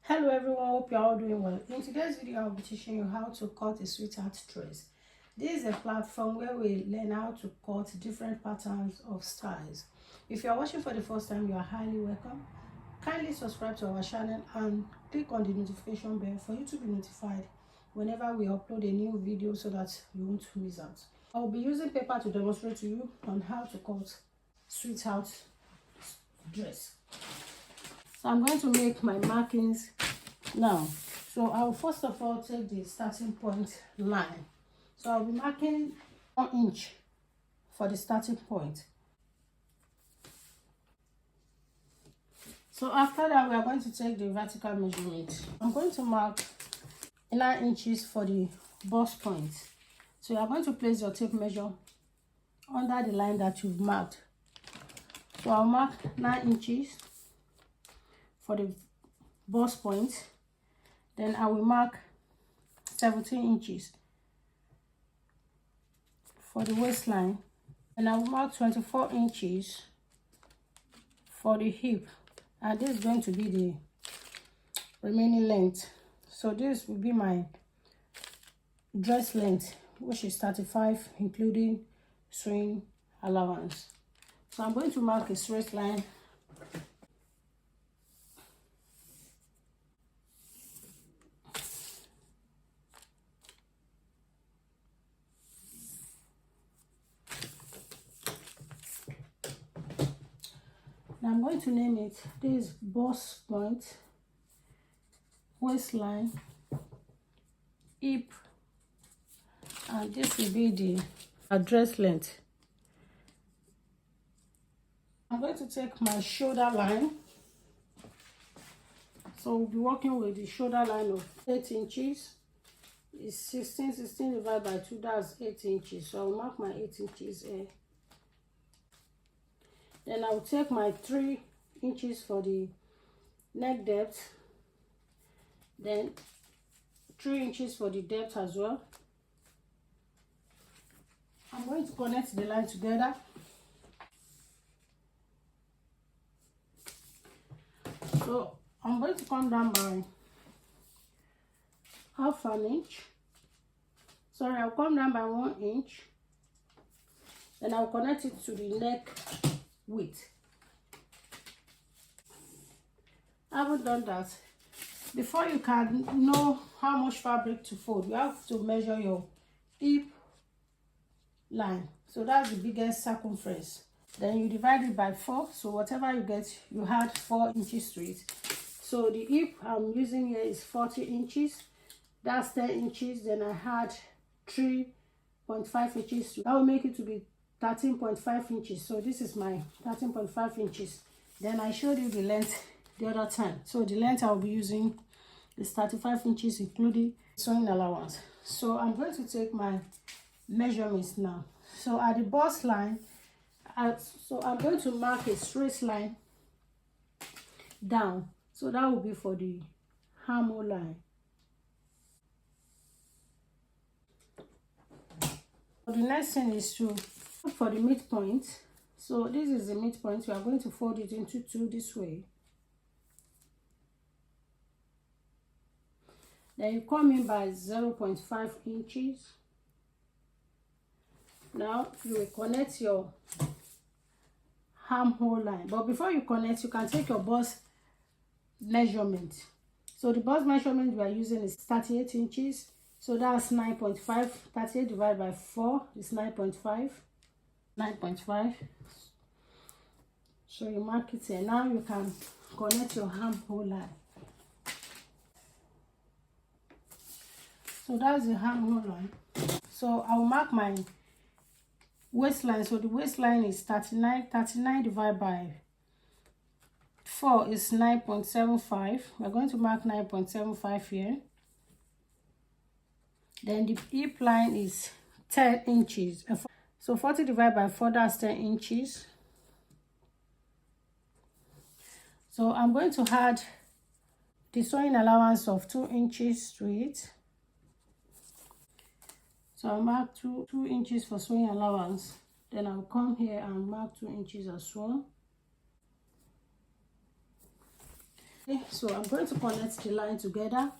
Hello everyone, hope you're all doing well. In today's video, I'll be teaching you how to cut a sweetheart dress. This is a platform where we learn how to cut different patterns of styles. If you are watching for the first time, you are highly welcome. Kindly subscribe to our channel and click on the notification bell for you to be notified whenever we upload a new video so that you won't miss out. I'll be using paper to demonstrate to you on how to cut sweetheart dress. So I'm going to make my markings now. So I'll first of all take the starting point line. So I'll be marking 1 inch for the starting point. So after that, we are going to take the vertical measurement. I'm going to mark 9 inches for the bust point. So you are going to place your tape measure under the line that you've marked. So I'll mark 9 inches for the bust point. Then I will mark 17 inches for the waistline, and I will mark 24 inches for the hip, and this is going to be the remaining length. So this will be my dress length, which is 35 including sewing allowance. So I'm going to mark a straight line . Now I'm going to name it. This is bust point, waistline, hip, and this will be the dress length. I'm going to take my shoulder line. So we'll be working with the shoulder line of 8 inches. It's 16 divided by 2, that's 8 inches. So I'll mark my 8 inches here. Then I'll take my 3 inches for the neck depth, then 3 inches for the depth as well. I'm going to connect the line together. So I'm going to come down by half an inch. Sorry, I'll come down by 1 inch. Then I'll connect it to the neck width. I haven't done that. Before you can know how much fabric to fold, you have to measure your hip line. So that's the biggest circumference. Then you divide it by 4. So whatever you get, you add 4 inches to it. So the hip I'm using here is 40 inches. That's 10 inches. Then I had 3.5 inches. That will make it to be 13.5 inches. So this is my 13.5 inches. Then I showed you the length the other time. So the length I'll be using is 35 inches including sewing allowance. So I'm going to take my measurements now. So at the bust line, so I'm going to mark a straight line down. So that will be for the armhole line. So the next thing is to look for the midpoint. So this is the midpoint. We are going to fold it into 2 this way. Then you come in by 0.5 inches. Now you will connect your armhole line. But before you connect, you can take your bust measurement. So the bust measurement we are using is 38 inches. So that's 9.5. 38 divided by 4 is 9.5. 9.5. So you mark it here. Now you can connect your armhole line. So that's the armhole line. So I'll mark my waistline. So the waistline is 39. 39 divided by 4 is 9.75. We're going to mark 9.75 here. Then the hip line is 10 inches. So 40 divided by 4, that's 10 inches. So I'm going to add the sewing allowance of 2 inches to it. So I'll mark 2 inches for sewing allowance. Then I'll come here and mark 2 inches as well. Okay, so I'm going to connect the line together.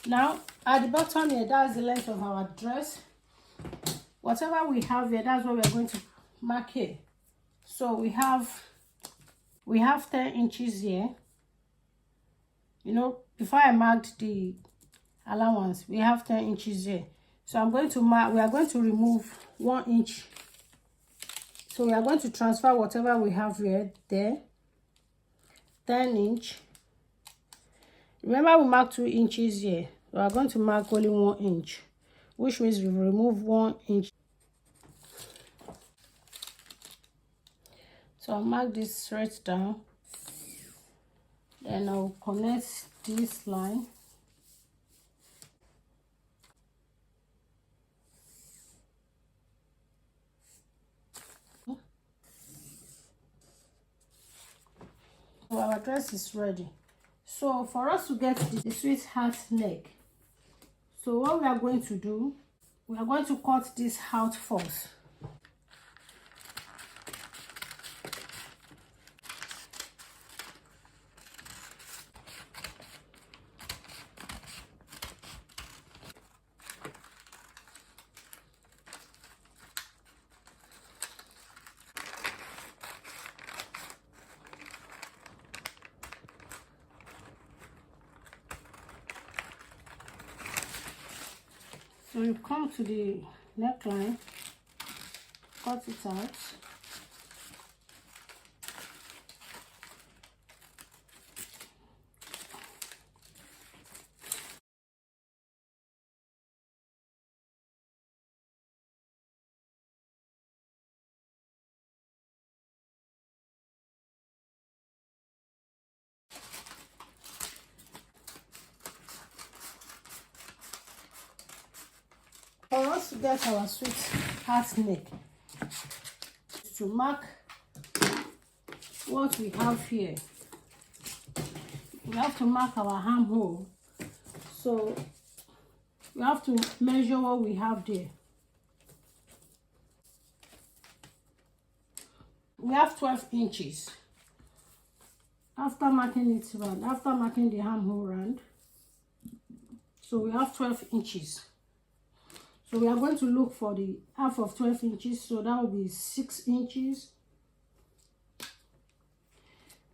Now at the bottom here, that's the length of our dress. Whatever we have here, that's what we're going to mark here. So we have 10 inches here. You know, before I marked the allowance, we have 10 inches here. So I'm going to mark, we are going to remove 1 inch. So we are going to transfer whatever we have here there. 10 inch. Remember we marked 2 inches here. We are going to mark only 1 inch, which means we remove 1 inch. So I'll mark this straight down. Then I'll connect this line. So our dress is ready. So for us to get the sweetheart neck, so what we are going to do, we are going to cut this out first. So you come to the neckline, cut it out. For us to get our sweetheart neck, to mark what we have here, we have to mark our armhole. So we have to measure what we have there. We have 12 inches. After marking it round, after marking the armhole round, so we have 12 inches. So we are going to look for the half of 12 inches, so that will be 6 inches.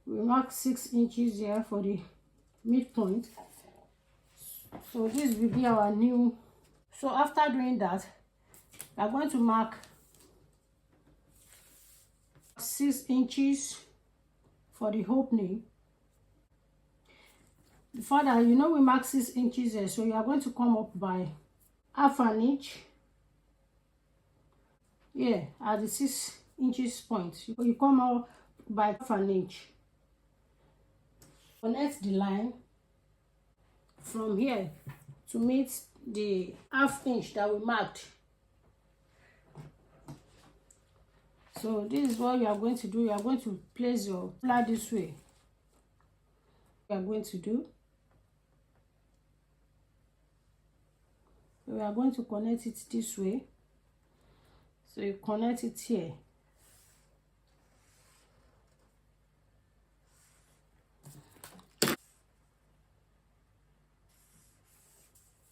We mark 6 inches here for the midpoint. So this will be our new. So after doing that, we are going to mark 6 inches for the opening. Before that, you know we mark 6 inches here, so you are going to come up by half an inch. Yeah, at the 6 inches point, you come out by half an inch. Connect the line from here to meet the half inch that we marked. So this is what you are going to do. You are going to place your flat this way. You are going to do. We are going to connect it this way. So you connect it here.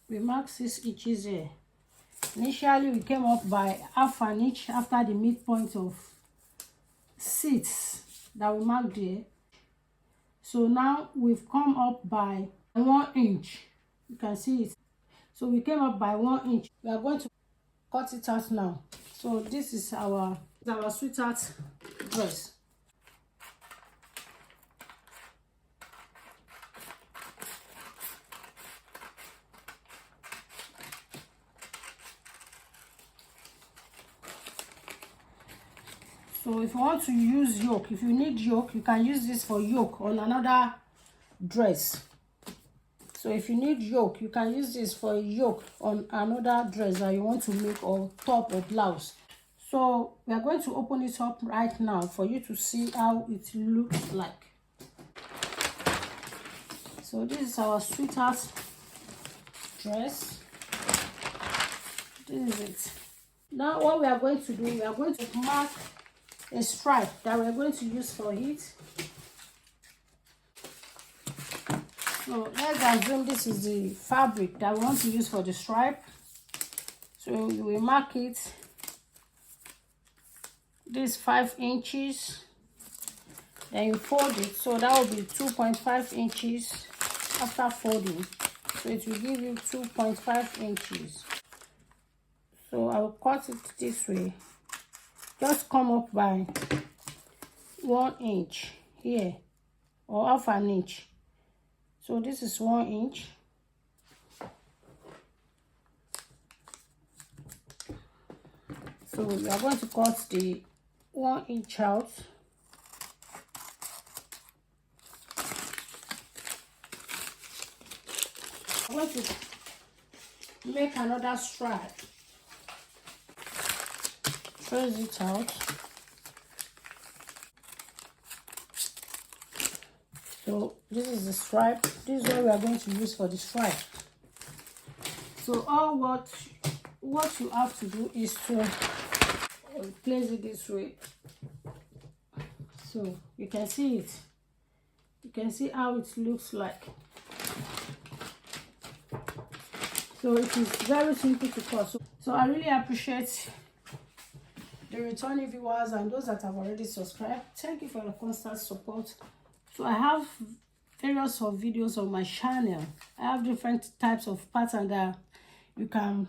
We mark 6 inches here. Initially we came up by half an inch after the midpoint of 6 that we marked there. So now we've come up by 1 inch. You can see it. So we came up by 1 inch. We are going to cut it out now. So this is our sweetheart dress. So if you want to use yoke, if you need yoke, you can use this for yoke on another dress. So if you need yoke, you can use this for a yoke on another dress that you want to make, or top or blouse. So we are going to open it up right now for you to see how it looks like. So this is our sweetheart dress. This is it. Now what we are going to do, we are going to mark a stripe that we are going to use for it. So let's assume this is the fabric that we want to use for the stripe. So you will mark it, this 5 inches, then you fold it, so that will be 2.5 inches after folding. So it will give you 2.5 inches. So I will cut it this way. Just come up by 1 inch here, or half an inch. So this is 1 inch. So we are going to cut the 1 inch out. I'm going to make another stripe. Trace it out. So this is the stripe. This is what we are going to use for the stripe. So all what you have to do is to place it this way. So you can see it. You can see how it looks like. So it is very simple to cut. So I really appreciate the returning viewers and those that have already subscribed. Thank you for your constant support. So I have various of videos on my channel. I have different types of patterns that you can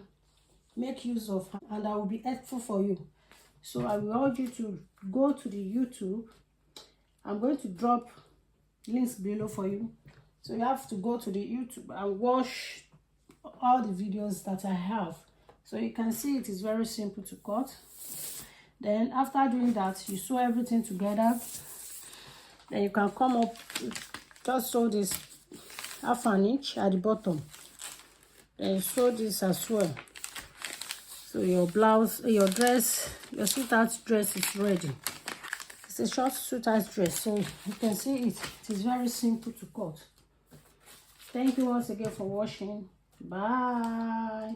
make use of and that will be helpful for you. So I will urge you to go to the YouTube. I'm going to drop links below for you. So you have to go to the YouTube and watch all the videos that I have. So you can see it is very simple to cut. Then after doing that, you sew everything together. Then you can come up, just sew this half an inch at the bottom. Then you sew this as well. So your blouse, your dress, your sweetheart dress is ready. It's a short sweetheart dress, so you can see it. It is very simple to cut. Thank you once again for watching. Bye.